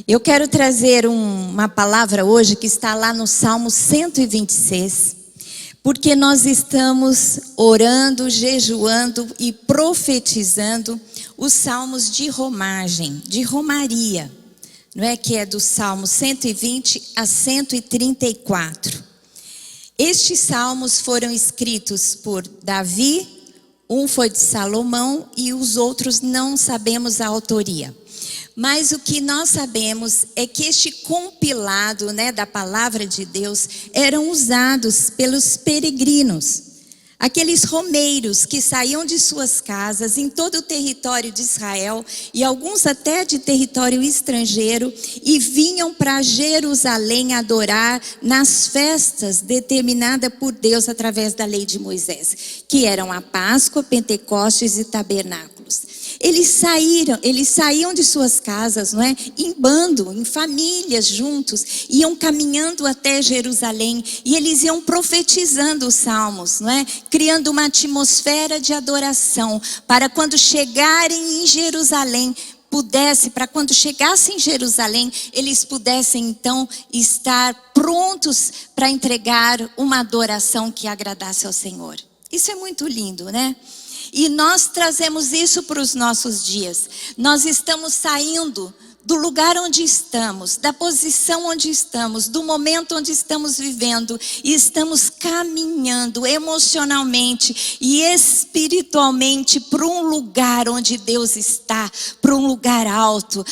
Eu quero trazer uma palavra hoje que está lá no Salmo 126, porque nós estamos orando, jejuando e profetizando os salmos de romagem, de romaria, não é? Que é do Salmo 120 a 134. Estes salmos foram escritos por Davi, um foi de Salomão e os outros não sabemos a autoria. Mas o que nós sabemos é que este compilado, da palavra de Deus eram usados pelos peregrinos, aqueles romeiros que saíam de suas casas em todo o território de Israel e alguns até de território estrangeiro e vinham para Jerusalém adorar nas festas determinadas por Deus através da lei de Moisés, que eram a Páscoa, Pentecostes e Tabernáculos. Eles saíam de suas casas, em bando, em famílias juntos, iam caminhando até Jerusalém e eles iam profetizando os salmos, criando uma atmosfera de adoração para quando chegarem em Jerusalém, quando chegassem em Jerusalém, eles pudessem então estar prontos para entregar uma adoração que agradasse ao Senhor. Isso é muito lindo, E nós trazemos isso para os nossos dias. Nós estamos saindo do lugar onde estamos, da posição onde estamos, do momento onde estamos vivendo e estamos caminhando emocionalmente e espiritualmente para um lugar onde Deus está, para um lugar alto,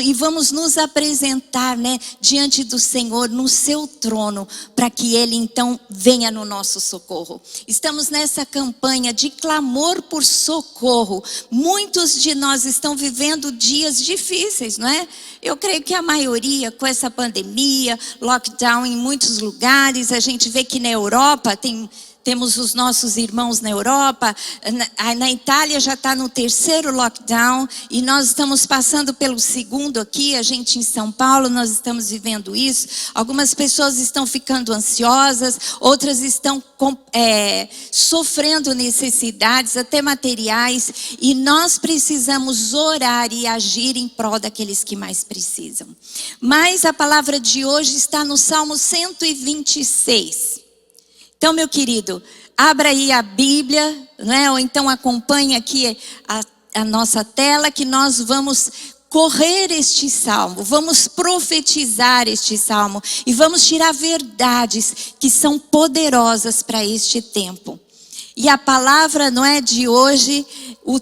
e vamos nos apresentar, diante do Senhor no seu trono, para que Ele então venha no nosso socorro. Estamos nessa campanha de clamor por socorro. Muitos de nós estão vivendo dias difíceis, Eu creio que a maioria, com essa pandemia, lockdown em muitos lugares, a gente vê que na Europa temos os nossos irmãos na Europa, na Itália já está no 3º lockdown e nós estamos passando pelo 2º aqui, a gente em São Paulo, nós estamos vivendo isso. Algumas pessoas estão ficando ansiosas, outras estão sofrendo necessidades, até materiais, e nós precisamos orar e agir em prol daqueles que mais precisam. Mas a palavra de hoje está no Salmo 126. Então, meu querido, abra aí a Bíblia, ou então acompanhe aqui a nossa tela, que nós vamos correr este salmo, vamos profetizar este salmo e vamos tirar verdades que são poderosas para este tempo. E a palavra de hoje, o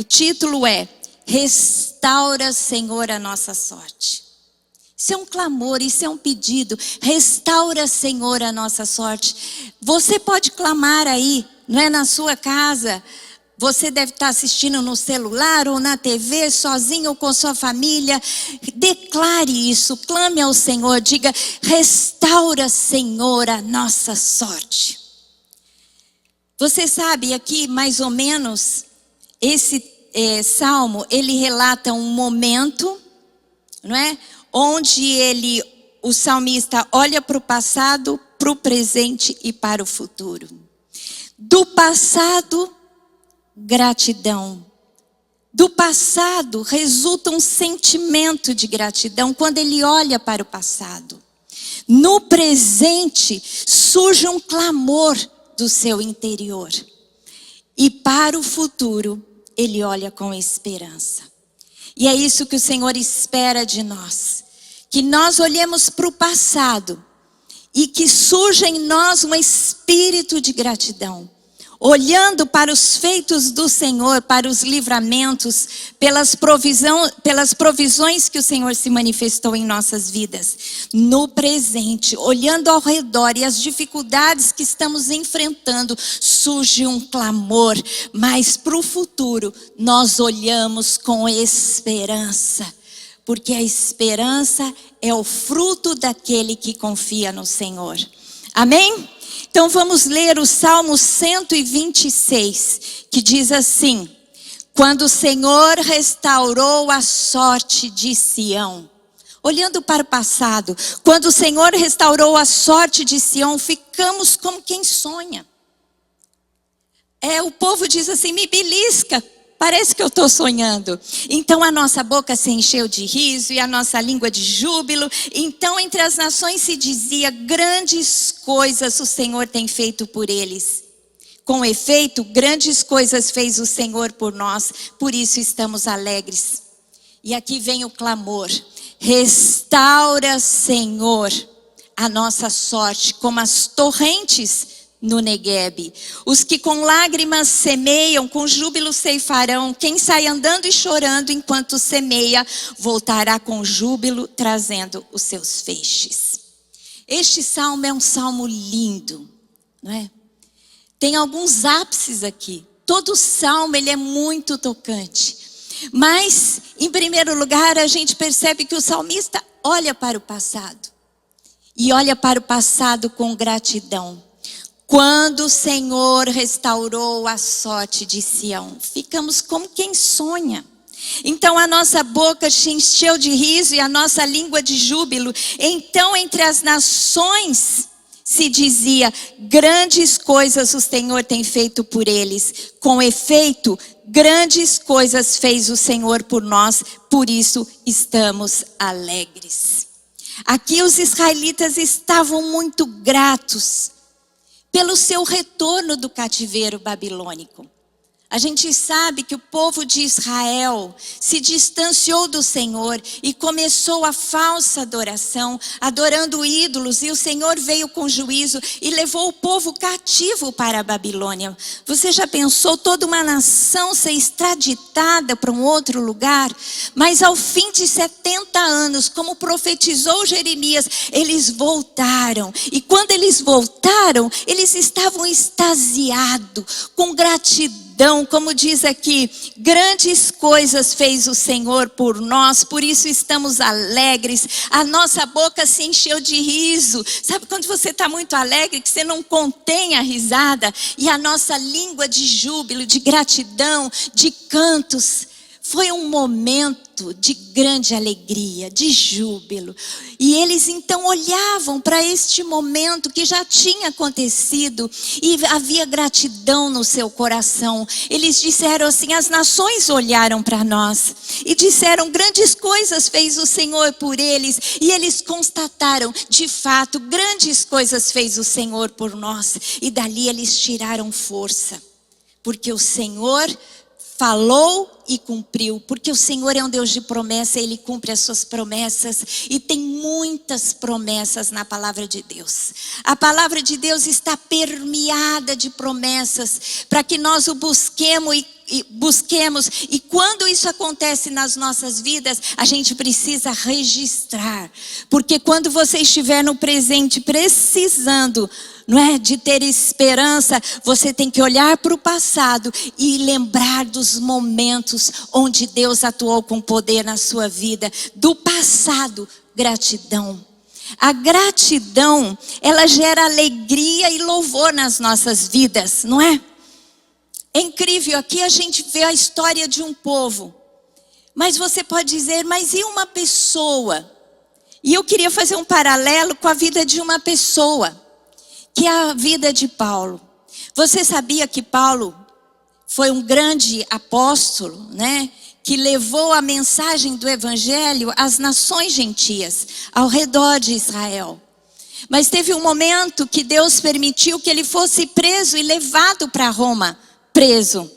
título é Restaura, Senhor, a nossa sorte. Isso é um clamor, isso é um pedido. Restaura, Senhor, a nossa sorte. Você pode clamar aí, na sua casa. Você deve estar assistindo no celular ou na TV, sozinho ou com sua família. Declare isso, clame ao Senhor, diga: restaura, Senhor, a nossa sorte. Você sabe aqui, mais ou menos, esse salmo, ele relata um momento, onde o salmista olha para o passado, para o presente e para o futuro. Do passado, gratidão. Do passado resulta um sentimento de gratidão quando ele olha para o passado. No presente surge um clamor do seu interior. E para o futuro, ele olha com esperança. E é isso que o Senhor espera de nós. Que nós olhemos para o passado e que surja em nós um espírito de gratidão. Olhando para os feitos do Senhor, para os livramentos, pelas provisões que o Senhor se manifestou em nossas vidas. No presente, olhando ao redor e as dificuldades que estamos enfrentando, surge um clamor. Mas para o futuro, nós olhamos com esperança. Porque a esperança é o fruto daquele que confia no Senhor. Amém? Então vamos ler o Salmo 126, que diz assim: quando o Senhor restaurou a sorte de Sião. Olhando para o passado, quando o Senhor restaurou a sorte de Sião, ficamos como quem sonha. O povo diz assim: me belisca, Parece que eu estou sonhando. Então a nossa boca se encheu de riso e a nossa língua de júbilo. Então entre as nações se dizia: grandes coisas o Senhor tem feito por eles. Com efeito, grandes coisas fez o Senhor por nós, por isso estamos alegres. E aqui vem o clamor: restaura, Senhor, a nossa sorte, como as torrentes no Neguebe. Os que com lágrimas semeiam, com júbilo ceifarão. Quem sai andando e chorando enquanto semeia, voltará com júbilo, trazendo os seus feixes. Este salmo é um salmo lindo, não é? Tem alguns ápices aqui. Todo salmo ele é muito tocante. Mas, em primeiro lugar, a gente percebe que o salmista olha para o passado. E olha para o passado com gratidão. Quando o Senhor restaurou a sorte de Sião, ficamos como quem sonha. Então a nossa boca se encheu de riso e a nossa língua de júbilo. Então entre as nações se dizia: grandes coisas o Senhor tem feito por eles. Com efeito, grandes coisas fez o Senhor por nós, por isso estamos alegres. Aqui os israelitas estavam muito gratos pelo seu retorno do cativeiro babilônico. A gente sabe que o povo de Israel se distanciou do Senhor e começou a falsa adoração, adorando ídolos, e o Senhor veio com juízo e levou o povo cativo para a Babilônia. Você já pensou toda uma nação ser extraditada para um outro lugar? Mas ao fim de 70 anos, como profetizou Jeremias, eles voltaram. E quando eles voltaram, eles estavam extasiados, com gratidão. Como diz aqui, grandes coisas fez o Senhor por nós, por isso estamos alegres. A nossa boca se encheu de riso. Sabe quando você está muito alegre, que você não contém a risada? E a nossa língua de júbilo, de gratidão, de cantos. Foi um momento de grande alegria, de júbilo. E eles então olhavam para este momento que já tinha acontecido e havia gratidão no seu coração. Eles disseram assim: as nações olharam para nós e disseram: grandes coisas fez o Senhor por eles. E eles constataram: de fato, grandes coisas fez o Senhor por nós. E dali eles tiraram força, porque o Senhor falou e cumpriu, porque o Senhor é um Deus de promessa, Ele cumpre as suas promessas, e tem muitas promessas na palavra de Deus. A palavra de Deus está permeada de promessas, para que nós o busquemos, e quando isso acontece nas nossas vidas, a gente precisa registrar, porque quando você estiver no presente precisando, não é, de ter esperança, você tem que olhar para o passado e lembrar dos momentos onde Deus atuou com poder na sua vida. Do passado, gratidão. A gratidão, ela gera alegria e louvor nas nossas vidas, não é? É incrível, aqui a gente vê a história de um povo. Mas você pode dizer: mas e uma pessoa? E eu queria fazer um paralelo com a vida de uma pessoa, que é a vida de Paulo. Você sabia que Paulo foi um grande apóstolo, né? Que levou a mensagem do evangelho às nações gentias, ao redor de Israel. Mas teve um momento que Deus permitiu que ele fosse preso e levado para Roma, preso.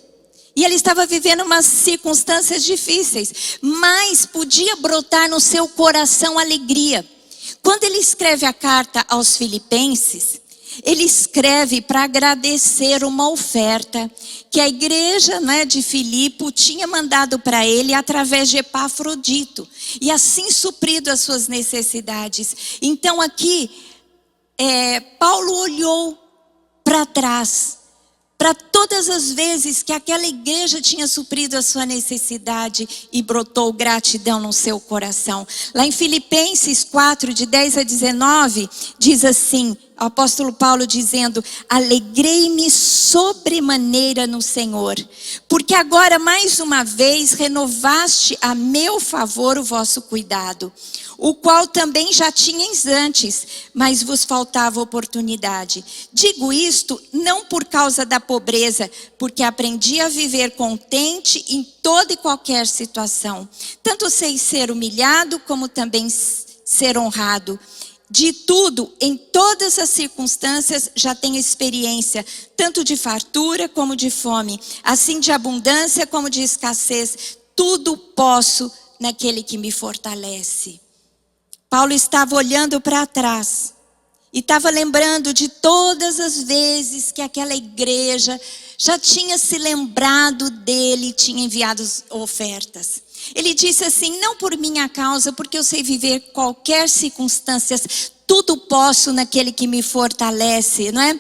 E ele estava vivendo umas circunstâncias difíceis, mas podia brotar no seu coração alegria. Quando ele escreve a carta aos Filipenses, ele escreve para agradecer uma oferta que a igreja, né, de Filipe tinha mandado para ele através de Epafrodito, e assim suprido as suas necessidades. Então aqui Paulo olhou para trás, para todas as vezes que aquela igreja tinha suprido a sua necessidade, e brotou gratidão no seu coração. Lá em Filipenses 4, de 10 a 19, diz assim: o apóstolo Paulo dizendo: alegrei-me sobremaneira no Senhor, porque agora mais uma vez renovaste a meu favor o vosso cuidado, o qual também já tinhais antes, mas vos faltava oportunidade. Digo isto não por causa da pobreza, porque aprendi a viver contente em toda e qualquer situação. Tanto sei ser humilhado, como também ser honrado. De tudo, em todas as circunstâncias, já tenho experiência, tanto de fartura como de fome, assim de abundância como de escassez. Tudo posso naquele que me fortalece. Paulo estava olhando para trás e estava lembrando de todas as vezes que aquela igreja já tinha se lembrado dele e tinha enviado ofertas. Ele disse assim: não por minha causa, porque eu sei viver qualquer circunstância, tudo posso naquele que me fortalece, não é?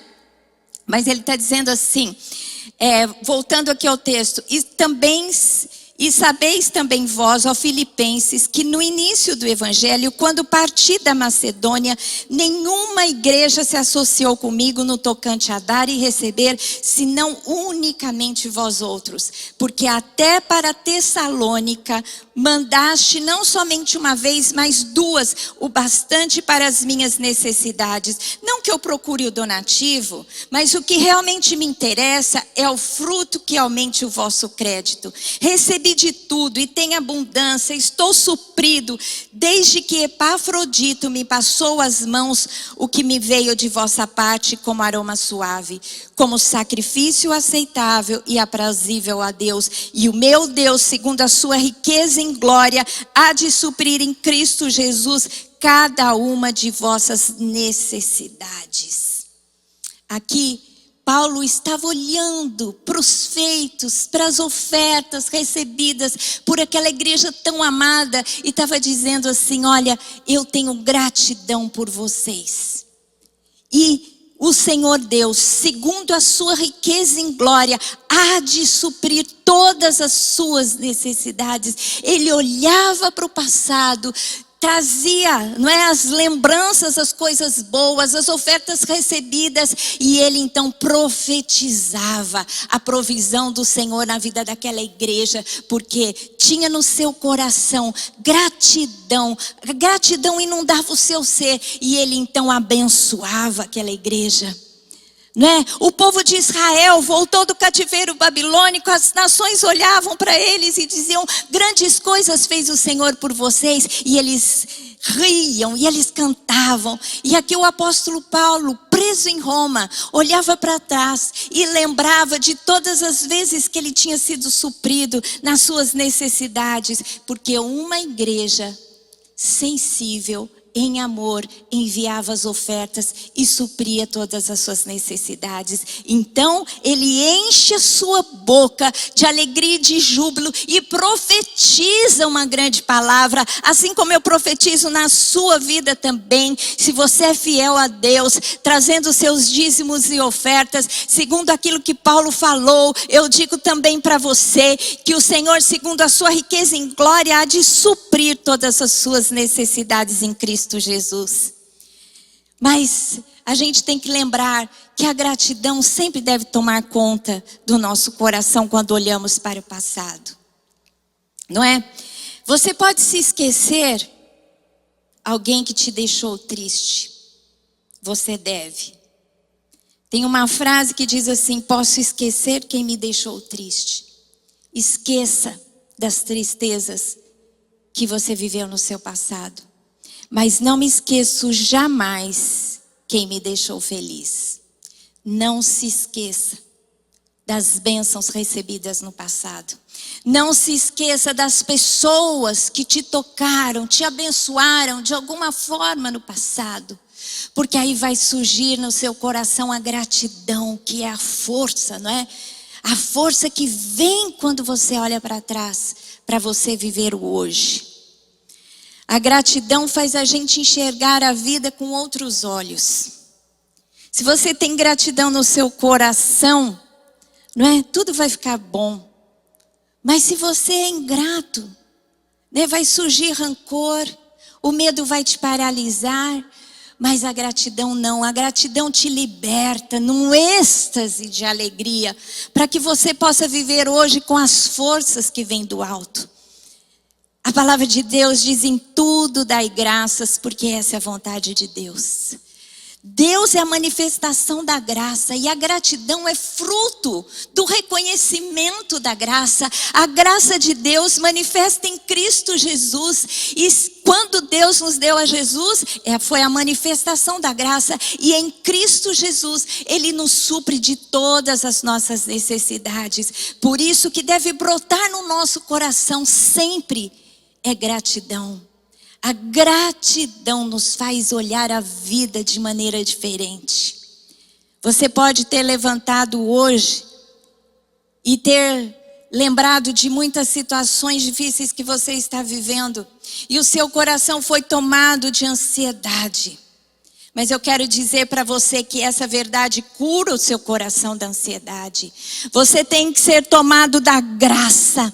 Mas ele está dizendo assim, voltando aqui ao texto, e sabeis também vós, ó Filipenses, que no início do evangelho, quando parti da Macedônia, nenhuma igreja se associou comigo no tocante a dar e receber, senão unicamente vós outros. Porque até para Tessalônica mandaste não somente uma vez, mas duas, o bastante para as minhas necessidades. Não que eu procure o donativo, mas o que realmente me interessa é o fruto que aumente o vosso crédito. Recebi de tudo e tenho abundância, estou suprido, desde que Epafrodito me passou as mãos o que me veio de vossa parte como aroma suave, como sacrifício aceitável e aprazível a Deus. E o meu Deus, segundo a sua riqueza em glória, há de suprir em Cristo Jesus cada uma de vossas necessidades. Aqui Paulo estava olhando para os feitos, para as ofertas recebidas por aquela igreja tão amada e estava dizendo assim: olha, eu tenho gratidão por vocês. E o Senhor Deus, segundo a sua riqueza em glória, há de suprir todas as suas necessidades. Ele olhava para o passado, trazia, não é, as lembranças, as coisas boas, as ofertas recebidas, e ele então profetizava a provisão do Senhor na vida daquela igreja, porque tinha no seu coração gratidão inundava o seu ser, e ele então abençoava aquela igreja. Não é? O povo de Israel voltou do cativeiro babilônico, as nações olhavam para eles e diziam: grandes coisas fez o Senhor por vocês, e eles riam e eles cantavam. E aqui o apóstolo Paulo, preso em Roma, olhava para trás e lembrava de todas as vezes que ele tinha sido suprido nas suas necessidades, porque uma igreja sensível, em amor, enviava as ofertas e supria todas as suas necessidades. Então ele enche a sua boca de alegria e de júbilo e profetiza uma grande palavra, assim como eu profetizo na sua vida também. Se você é fiel a Deus, trazendo seus dízimos e ofertas, segundo aquilo que Paulo falou, eu digo também para você que o Senhor, segundo a sua riqueza em glória, há de suprir todas as suas necessidades em Cristo Jesus. Mas a gente tem que lembrar que a gratidão sempre deve tomar conta do nosso coração quando olhamos para o passado, não é? Você pode se esquecer alguém que te deixou triste. Você deve. Tem uma frase que diz assim: posso esquecer quem me deixou triste. Esqueça das tristezas que você viveu no seu passado, mas não me esqueço jamais quem me deixou feliz. Não se esqueça das bênçãos recebidas no passado. Não se esqueça das pessoas que te tocaram, te abençoaram de alguma forma no passado. Porque aí vai surgir no seu coração a gratidão, que é a força, não é? A força que vem quando você olha para trás, para você viver o hoje. A gratidão faz a gente enxergar a vida com outros olhos. Se você tem gratidão no seu coração, não é? Tudo vai ficar bom. Mas se você é ingrato, né? Vai surgir rancor, o medo vai te paralisar. Mas a gratidão não, a gratidão te liberta num êxtase de alegria, para que você possa viver hoje com as forças que vêm do alto. A palavra de Deus diz: em tudo dai graças, porque essa é a vontade de Deus. Deus é a manifestação da graça, e a gratidão é fruto do reconhecimento da graça. A graça de Deus manifesta em Cristo Jesus, e quando Deus nos deu a Jesus, foi a manifestação da graça, e em Cristo Jesus Ele nos supre de todas as nossas necessidades. Por isso que deve brotar no nosso coração sempre é gratidão. A gratidão nos faz olhar a vida de maneira diferente. Você pode ter levantado hoje e ter lembrado de muitas situações difíceis que você está vivendo, e o seu coração foi tomado de ansiedade. Mas eu quero dizer para você que essa verdade cura o seu coração da ansiedade. Você tem que ser tomado da graça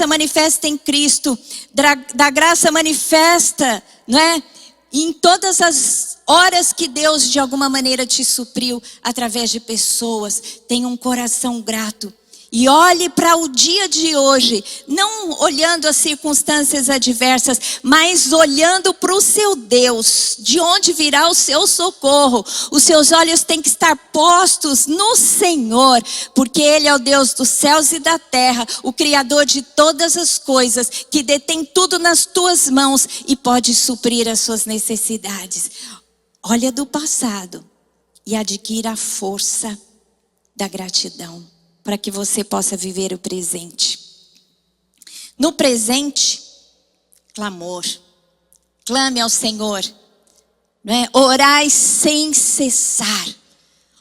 manifesta em Cristo, da graça manifesta, não é? Em todas as horas que Deus de alguma maneira te supriu através de pessoas. Tenha um coração grato. E olhe para o dia de hoje, não olhando as circunstâncias adversas, mas olhando para o seu Deus, de onde virá o seu socorro. Os seus olhos têm que estar postos no Senhor, porque Ele é o Deus dos céus e da terra, o Criador de todas as coisas, que detém tudo nas tuas mãos e pode suprir as suas necessidades. Olha do passado e adquira a força da gratidão, para que você possa viver o presente. No presente, clamor. Clame ao Senhor. Não é? Orai sem cessar.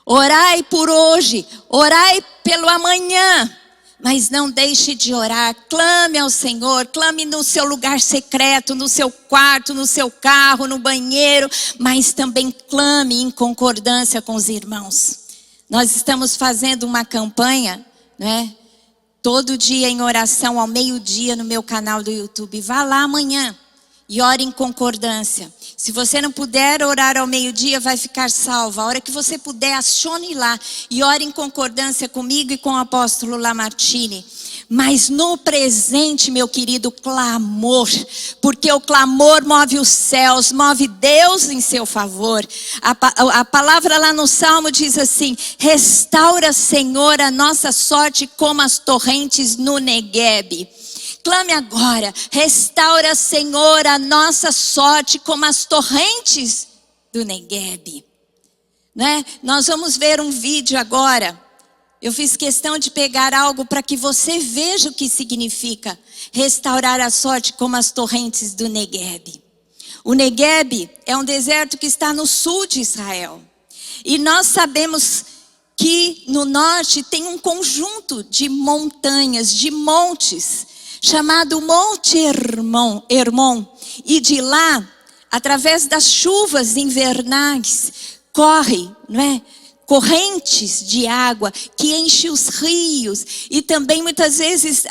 Orai por hoje. Orai pelo amanhã. Mas não deixe de orar. Clame ao Senhor. Clame no seu lugar secreto, no seu quarto, no seu carro, no banheiro. Mas também clame em concordância com os irmãos. Nós estamos fazendo uma campanha, né? Todo dia em oração ao meio-dia no meu canal do YouTube. Vá lá amanhã e ore em concordância. Se você não puder orar ao meio-dia, vai ficar salvo. A hora que você puder, acione lá e ore em concordância comigo e com o apóstolo Lamartine. Mas no presente, meu querido, clamor, porque o clamor move os céus, move Deus em seu favor. A palavra lá no Salmo diz assim: restaura, Senhor, a nossa sorte como as torrentes no Neguebe. Clame agora: restaura, Senhor, a nossa sorte como as torrentes do Neguebe. Né? Nós vamos ver um vídeo agora. Eu fiz questão de pegar algo para que você veja o que significa restaurar a sorte como as torrentes do Neguebe. O Neguebe é um deserto que está no sul de Israel. E nós sabemos que no norte tem um conjunto de montanhas, de montes, chamado Monte Hermon. E de lá, através das chuvas invernais, corre, não é? Correntes de água que enche os rios, e também muitas vezes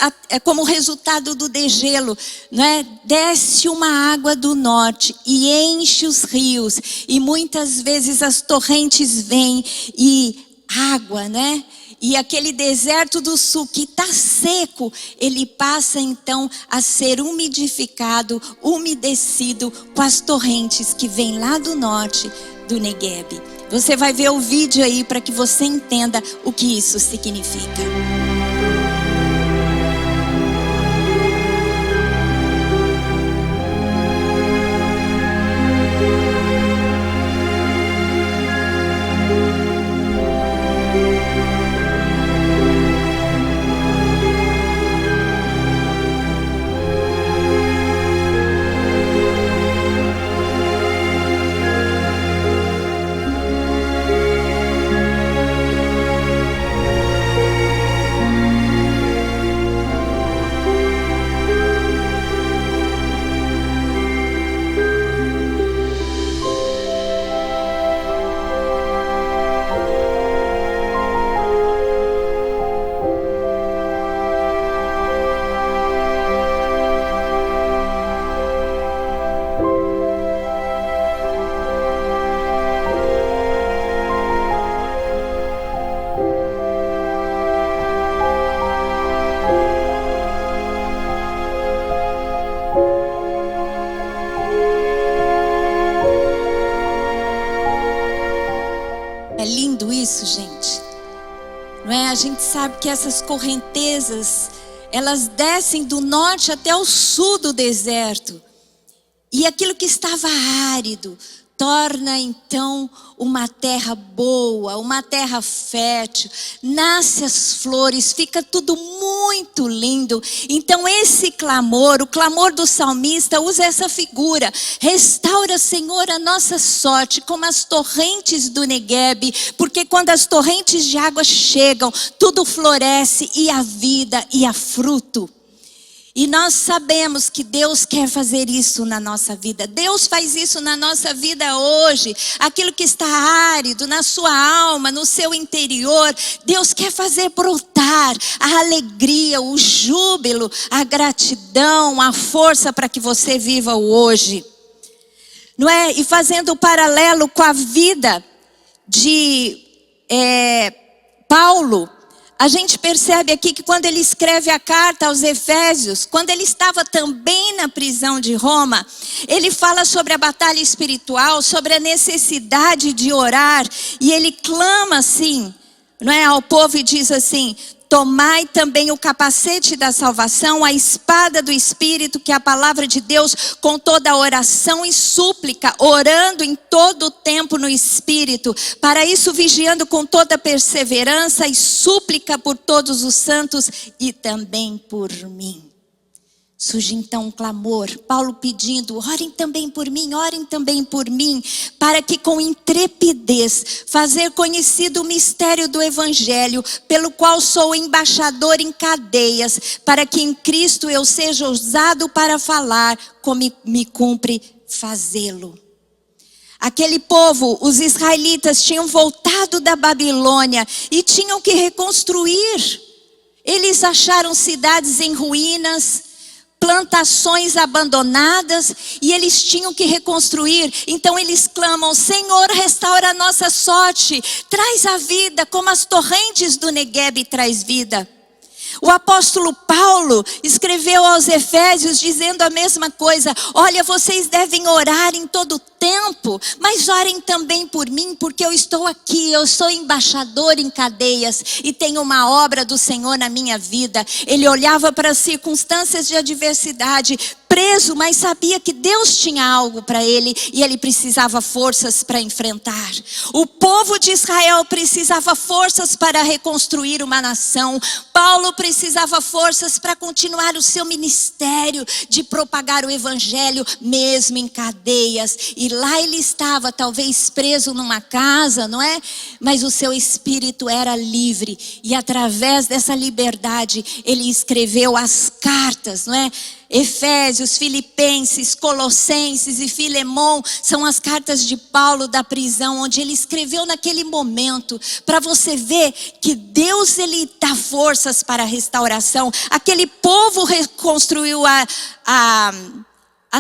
como resultado do degelo, né? Desce uma água do norte e enche os rios, e muitas vezes as torrentes vêm e água, né? E aquele deserto do sul que está seco, ele passa então a ser umidificado, umedecido com as torrentes que vêm lá do norte do Neguebe. Você vai ver o vídeo aí para que você entenda o que isso significa. sabe que essas correntezas, elas descem do norte até o sul do deserto. E aquilo que estava árido torna então uma terra boa, uma terra fértil, nasce as flores, fica tudo muito lindo. Então esse clamor, o clamor do salmista usa essa figura: restaura, Senhor, a nossa sorte como as torrentes do Neguebe, porque quando as torrentes de água chegam, tudo floresce e há vida e há fruto. E nós sabemos que Deus quer fazer isso na nossa vida. Deus faz isso na nossa vida hoje. Aquilo que está árido na sua alma, no seu interior, Deus quer fazer brotar a alegria, o júbilo, a gratidão, a força para que você viva o hoje. Não é? E fazendo o paralelo com a vida de Paulo, a gente percebe aqui que quando ele escreve a carta aos Efésios, quando ele estava também na prisão de Roma, ele fala sobre a batalha espiritual, sobre a necessidade de orar, e ele clama assim, não é, ao povo e diz assim: tomai também o capacete da salvação, a espada do Espírito, que é a palavra de Deus, com toda a oração e súplica, orando em todo o tempo no Espírito. Para isso vigiando com toda perseverança e súplica por todos os santos e também por mim. Surge então um clamor, Paulo pedindo: orem também por mim, para que com intrepidez fazer conhecido o mistério do Evangelho, pelo qual sou embaixador em cadeias, para que em Cristo eu seja ousado para falar, como me cumpre fazê-lo. Aquele povo, os israelitas, tinham voltado da Babilônia e tinham que reconstruir. Eles acharam cidades em ruínas, plantações abandonadas, e eles tinham que reconstruir. Então eles clamam: Senhor, restaura a nossa sorte, traz a vida como as torrentes do Neguebe traz vida. O apóstolo Paulo escreveu aos Efésios dizendo a mesma coisa: olha, vocês devem orar em todo tempo, mas orem também por mim, porque eu estou aqui, eu sou embaixador em cadeias e tenho uma obra do Senhor na minha vida. Ele olhava para as circunstâncias de adversidade, preso, mas sabia que Deus tinha algo para ele e ele precisava forças para enfrentar. O povo de Israel precisava forças para reconstruir uma nação. Paulo precisava forças para continuar o seu ministério de propagar o Evangelho mesmo em cadeias. E lá ele estava, talvez preso numa casa, não é? Mas o seu espírito era livre, e através dessa liberdade ele escreveu as cartas, não é? Efésios, Filipenses, Colossenses e Filemão são as cartas de Paulo da prisão, onde ele escreveu naquele momento, para você ver que Deus, ele dá forças para a restauração. Aquele povo reconstruiu a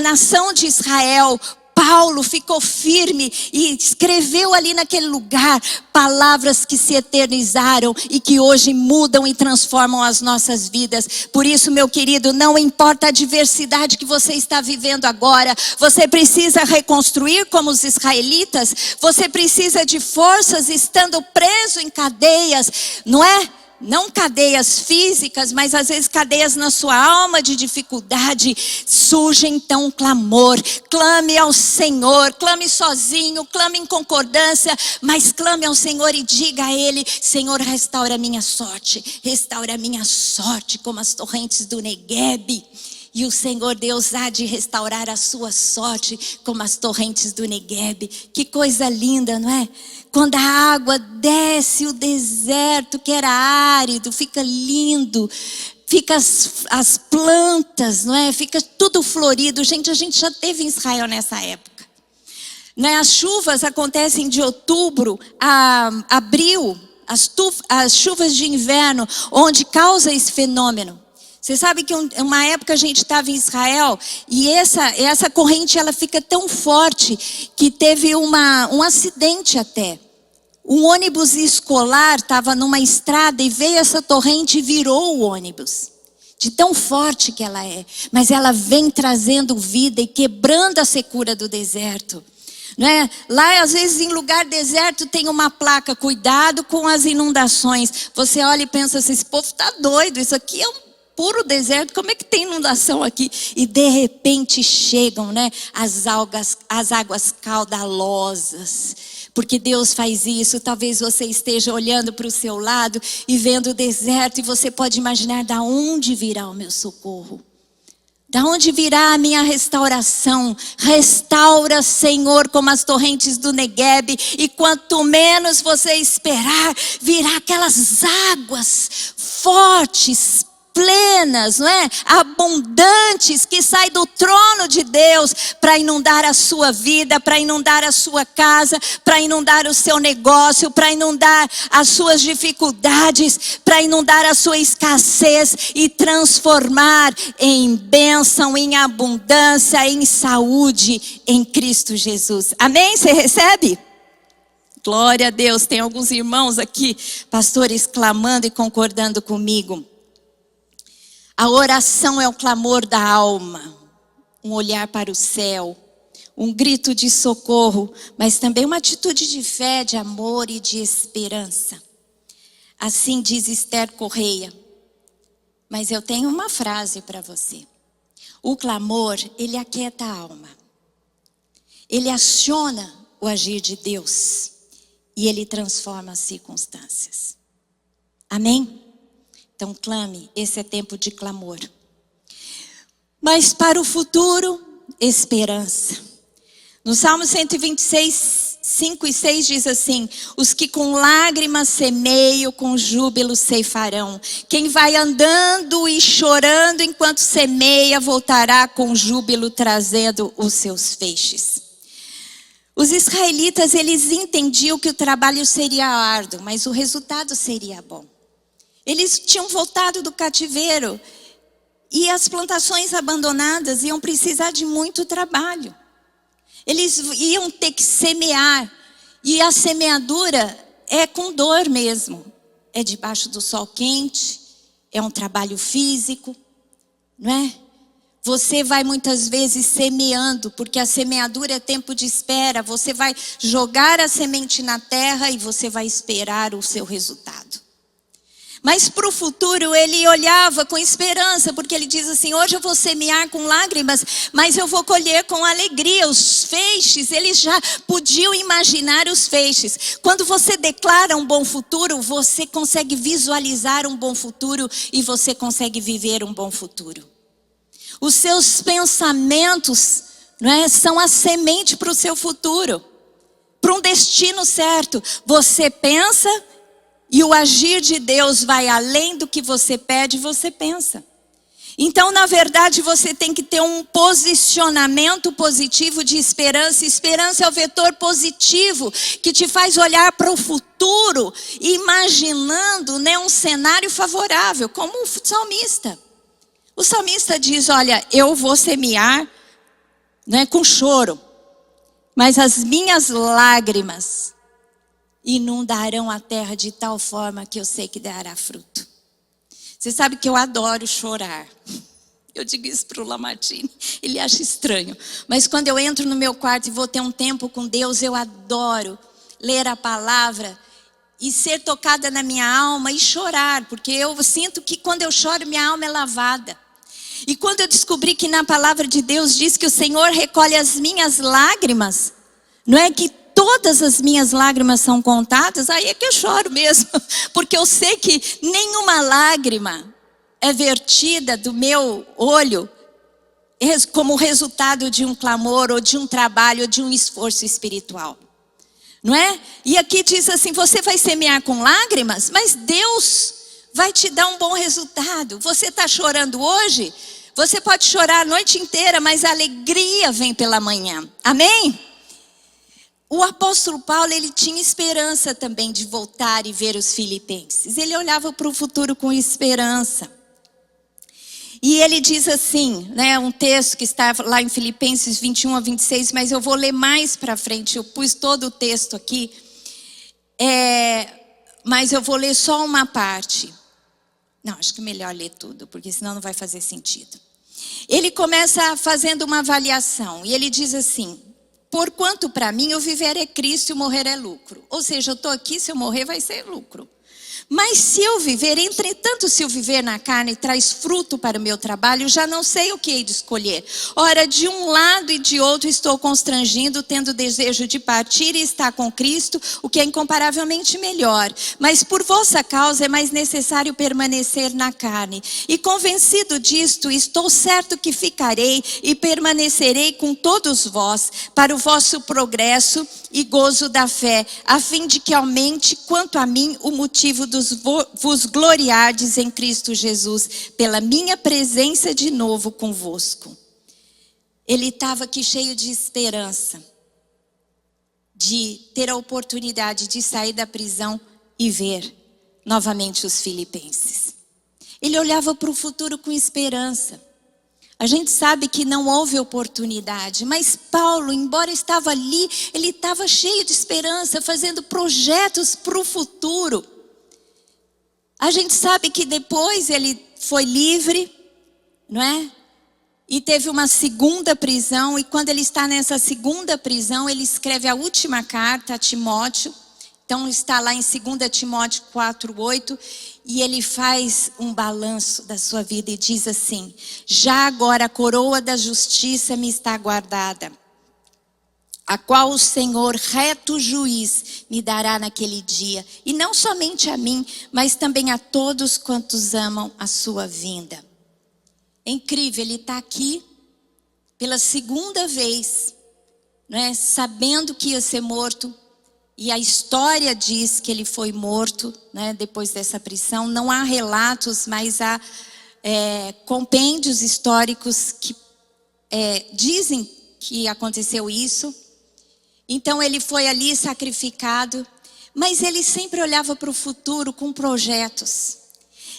nação de Israel. Paulo ficou firme e escreveu ali naquele lugar palavras que se eternizaram e que hoje mudam e transformam as nossas vidas. Por isso, meu querido, não importa a adversidade que você está vivendo agora, você precisa reconstruir como os israelitas, você precisa de forças estando preso em cadeias, não é? Não cadeias físicas, mas às vezes cadeias na sua alma de dificuldade. Surge então um clamor. Clame ao Senhor, clame sozinho, clame em concordância, mas clame ao Senhor e diga a Ele: Senhor, restaura a minha sorte como as torrentes do Neguebe. E o Senhor Deus há de restaurar a sua sorte como as torrentes do Neguebe. Que coisa linda, não é? Quando a água desce o deserto que era árido, fica lindo. Fica as plantas, não é? Fica tudo florido. Gente, a gente já teve em Israel nessa época. Né? As chuvas acontecem de outubro a abril. As chuvas de inverno, onde causa esse fenômeno. Você sabe que uma época a gente estava em Israel e essa corrente ela fica tão forte que teve um acidente até. Um ônibus escolar estava numa estrada e veio essa torrente e virou o ônibus. De tão forte que ela é. Mas ela vem trazendo vida e quebrando a secura do deserto. Não é? Lá, às vezes, em lugar deserto, tem uma placa: cuidado com as inundações. Você olha e pensa assim: esse povo está doido, isso aqui é um puro deserto, como é que tem inundação aqui? E de repente chegam, né, as águas caudalosas. Porque Deus faz isso. Talvez você esteja olhando para o seu lado e vendo o deserto, e você pode imaginar: da onde virá o meu socorro? Da onde virá a minha restauração? Restaura, Senhor, como as torrentes do Neguebe. E quanto menos você esperar, virá aquelas águas fortes, plenas, não é? Abundantes, que saem do trono de Deus para inundar a sua vida, para inundar a sua casa, para inundar o seu negócio, para inundar as suas dificuldades, para inundar a sua escassez e transformar em bênção, em abundância, em saúde em Cristo Jesus. Amém? Você recebe? Glória a Deus. Tem alguns irmãos aqui, pastores, clamando e concordando comigo. A oração é o clamor da alma, um olhar para o céu, um grito de socorro, mas também uma atitude de fé, de amor e de esperança. Assim diz Esther Correia. Mas eu tenho uma frase para você. O clamor, ele aquieta a alma. Ele aciona o agir de Deus e ele transforma as circunstâncias. Amém? Então clame, esse é tempo de clamor. Mas para o futuro, esperança. No Salmo 126, 5 e 6 diz assim: os que com lágrimas semeiam, com júbilo ceifarão. Quem vai andando e chorando enquanto semeia, voltará com júbilo trazendo os seus feixes. Os israelitas, eles entendiam que o trabalho seria árduo, mas o resultado seria bom. Eles tinham voltado do cativeiro e as plantações abandonadas iam precisar de muito trabalho. Eles iam ter que semear, e a semeadura é com dor mesmo. É debaixo do sol quente, é um trabalho físico, não é? Você vai muitas vezes semeando, porque a semeadura é tempo de espera. Você vai jogar a semente na terra e você vai esperar o seu resultado. Mas para o futuro ele olhava com esperança, porque ele diz assim: hoje eu vou semear com lágrimas, mas eu vou colher com alegria. Os feixes, eles já podiam imaginar os feixes. Quando você declara um bom futuro, você consegue visualizar um bom futuro e você consegue viver um bom futuro. Os seus pensamentos, não é, são a semente para o seu futuro, para um destino certo. Você pensa e o agir de Deus vai além do que você pede e você pensa. Então, na verdade, você tem que ter um posicionamento positivo de esperança. Esperança é o vetor positivo que te faz olhar para o futuro, imaginando, né, um cenário favorável, como o salmista. O salmista diz: olha, eu vou semear, né, com choro, mas as minhas lágrimas inundarão a terra de tal forma que eu sei que dará fruto. Você sabe que eu adoro chorar. Eu digo isso para o Lamartine, ele acha estranho. Mas quando eu entro no meu quarto e vou ter um tempo com Deus, eu adoro ler a palavra e ser tocada na minha alma e chorar. Porque eu sinto que quando eu choro, minha alma é lavada. E quando eu descobri que na palavra de Deus diz que o Senhor recolhe as minhas lágrimas, não é que todas as minhas lágrimas são contadas, aí é que eu choro mesmo. Porque eu sei que nenhuma lágrima é vertida do meu olho como resultado de um clamor, ou de um trabalho, ou de um esforço espiritual. Não é? E aqui diz assim: você vai semear com lágrimas, mas Deus vai te dar um bom resultado. Você está chorando hoje, você pode chorar a noite inteira, mas a alegria vem pela manhã. Amém? O apóstolo Paulo, ele tinha esperança também de voltar e ver os filipenses. Ele olhava para o futuro com esperança. E ele diz assim, né, um texto que está lá em Filipenses 21 a 26, mas eu vou ler mais para frente. Eu pus todo o texto aqui, mas eu vou ler só uma parte. Não, acho que é melhor ler tudo, porque senão não vai fazer sentido. Ele começa fazendo uma avaliação, e ele diz assim: Porquanto para mim o viver é Cristo e o morrer é lucro. Ou seja, eu estou aqui, se eu morrer vai ser lucro. Mas se eu viver, entretanto, se eu viver na carne traz fruto para o meu trabalho, já não sei o que hei de escolher. Ora, de um lado e de outro estou constrangindo, tendo desejo de partir e estar com Cristo, o que é incomparavelmente melhor. Mas por vossa causa é mais necessário permanecer na carne. E convencido disto, estou certo que ficarei e permanecerei com todos vós, para o vosso progresso e gozo da fé, a fim de que aumente, quanto a mim, o motivo vos gloriardes em Cristo Jesus, pela minha presença de novo convosco. Ele estava aqui cheio de esperança, de ter a oportunidade de sair da prisão e ver novamente os filipenses. Ele olhava para o futuro com esperança. A gente sabe que não houve oportunidade, mas Paulo, embora estava ali, ele estava cheio de esperança, fazendo projetos para o futuro. A gente sabe que depois ele foi livre, não é? E teve uma segunda prisão, e quando ele está nessa segunda prisão, ele escreve a última carta a Timóteo. Então está lá em 2 Timóteo 4:8, e ele faz um balanço da sua vida e diz assim: já agora a coroa da justiça me está guardada, a qual o Senhor, reto juiz, me dará naquele dia. E não somente a mim, mas também a todos quantos amam a sua vinda. É incrível, ele está aqui pela segunda vez, não é? Sabendo que ia ser morto. E a história diz que ele foi morto, né, depois dessa prisão. Não há relatos, mas há compêndios históricos que dizem que aconteceu isso. Então ele foi ali sacrificado, mas ele sempre olhava para o futuro com projetos.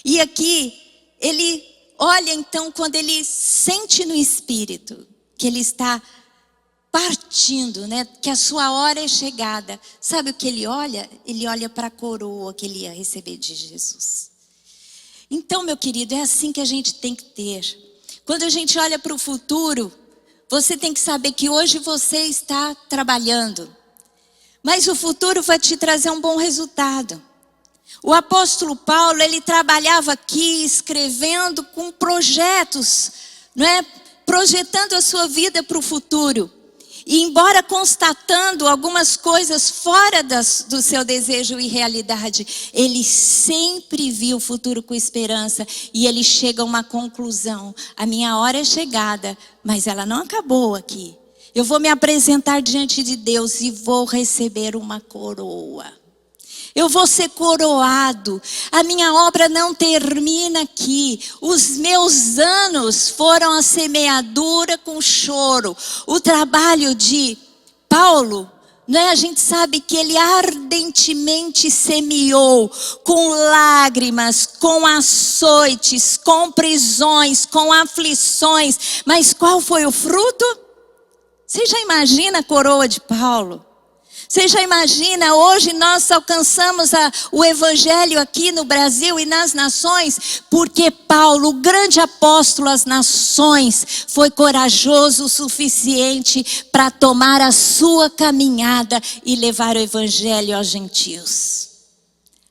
E aqui ele olha então quando ele sente no espírito que ele está partindo, né? Que a sua hora é chegada. Sabe o que ele olha? Ele olha para a coroa que ele ia receber de Jesus. Então, meu querido, é assim que a gente tem que ter. Quando a gente olha para o futuro, você tem que saber que hoje você está trabalhando, mas o futuro vai te trazer um bom resultado. O apóstolo Paulo, ele trabalhava aqui escrevendo com projetos, não é? Projetando a sua vida para o futuro. E embora constatando algumas coisas fora do seu desejo e realidade, ele sempre viu o futuro com esperança. E ele chega a uma conclusão: a minha hora é chegada, mas ela não acabou aqui. Eu vou me apresentar diante de Deus e vou receber uma coroa. Eu vou ser coroado. A minha obra não termina aqui. Os meus anos foram a semeadura com choro. O trabalho de Paulo, né? A gente sabe que ele ardentemente semeou com lágrimas, com açoites, com prisões, com aflições. Mas qual foi o fruto? Você já imagina a coroa de Paulo? Você já imagina, hoje nós alcançamos o evangelho aqui no Brasil e nas nações, porque Paulo, o grande apóstolo às nações, foi corajoso o suficiente para tomar a sua caminhada e levar o evangelho aos gentios.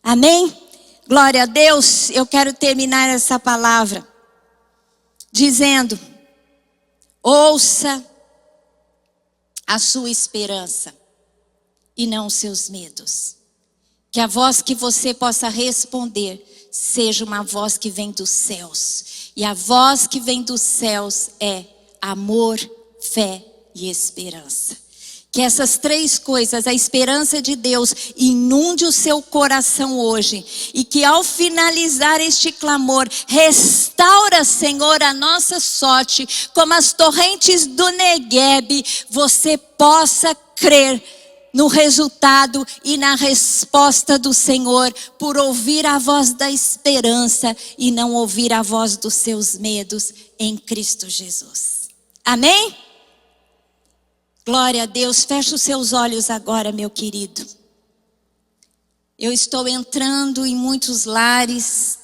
Amém? Glória a Deus. Eu quero terminar essa palavra dizendo: ouça a sua esperança e não os seus medos. Que a voz que você possa responder seja uma voz que vem dos céus. E a voz que vem dos céus é amor, fé e esperança. Que essas três coisas, a esperança de Deus, inunde o seu coração hoje. E que ao finalizar este clamor, restaura, Senhor, a nossa sorte, como as torrentes do Neguebe, você possa crer no resultado e na resposta do Senhor, por ouvir a voz da esperança e não ouvir a voz dos seus medos em Cristo Jesus. Amém? Glória a Deus. Feche os seus olhos agora, meu querido. Eu estou entrando em muitos lares,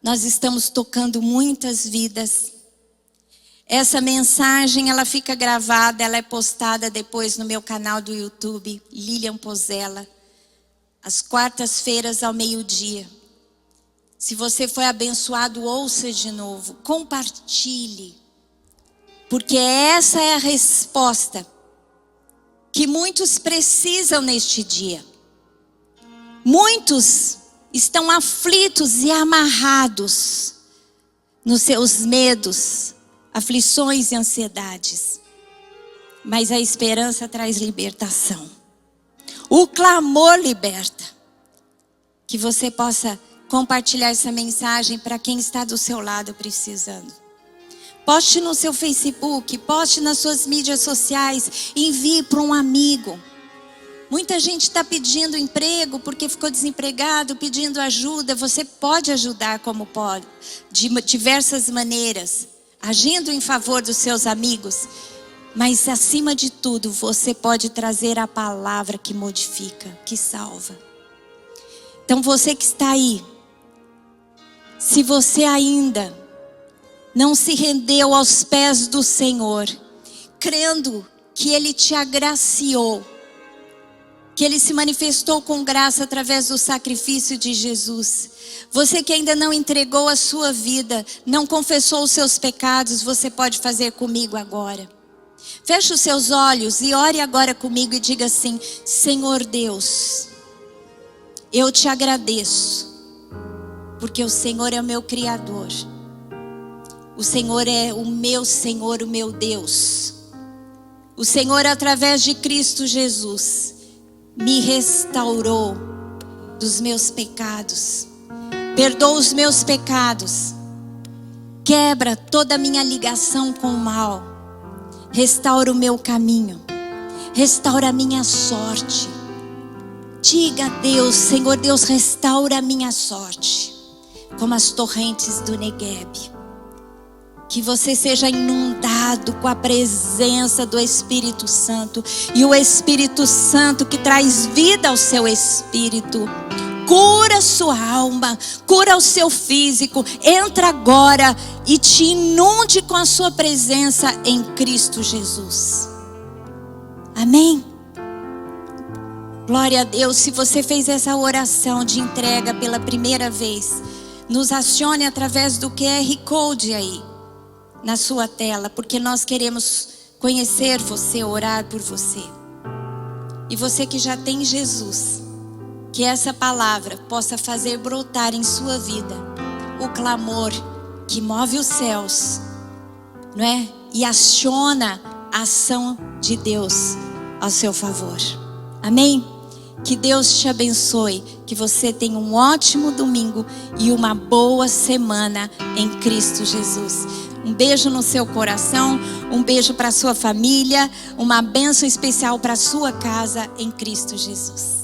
nós estamos tocando muitas vidas. Essa mensagem, ela fica gravada, ela é postada depois no meu canal do YouTube, Lilian Pozella, às quartas-feiras ao meio-dia. Se você foi abençoado, ouça de novo, compartilhe. Porque essa é a resposta que muitos precisam neste dia. Muitos estão aflitos e amarrados nos seus medos, aflições e ansiedades. Mas a esperança traz libertação. O clamor liberta. Que você possa compartilhar essa mensagem para quem está do seu lado precisando. Poste no seu Facebook, poste nas suas mídias sociais, envie para um amigo. Muita gente está pedindo emprego porque ficou desempregado, pedindo ajuda. Você pode ajudar como pode, de diversas maneiras, agindo em favor dos seus amigos. Mas acima de tudo, você pode trazer a palavra que modifica, que salva. Então você que está aí, se você ainda não se rendeu aos pés do Senhor, crendo que Ele te agraciou, que Ele se manifestou com graça através do sacrifício de Jesus. Você que ainda não entregou a sua vida, não confessou os seus pecados, você pode fazer comigo agora. Feche os seus olhos e ore agora comigo e diga assim: Senhor Deus, eu te agradeço, porque o Senhor é o meu Criador. O Senhor é o meu Senhor, o meu Deus. O Senhor, através de Cristo Jesus, me restaurou dos meus pecados. Perdoa os meus pecados. Quebra toda a minha ligação com o mal. Restaura o meu caminho. Restaura a minha sorte. Diga a Deus: Senhor Deus, restaura a minha sorte, como as torrentes do Negueb. Que você seja inundado com a presença do Espírito Santo. E o Espírito Santo que traz vida ao seu espírito, cura a sua alma, cura o seu físico. Entra agora e te inunde com a sua presença em Cristo Jesus. Amém? Glória a Deus. Se você fez essa oração de entrega pela primeira vez, nos acione através do QR Code aí na sua tela, porque nós queremos conhecer você, orar por você. E você que já tem Jesus, que essa palavra possa fazer brotar em sua vida o clamor que move os céus, não é? E aciona a ação de Deus ao seu favor. Amém? Que Deus te abençoe, que você tenha um ótimo domingo e uma boa semana em Cristo Jesus. Um beijo no seu coração, um beijo para sua família, uma bênção especial para sua casa em Cristo Jesus.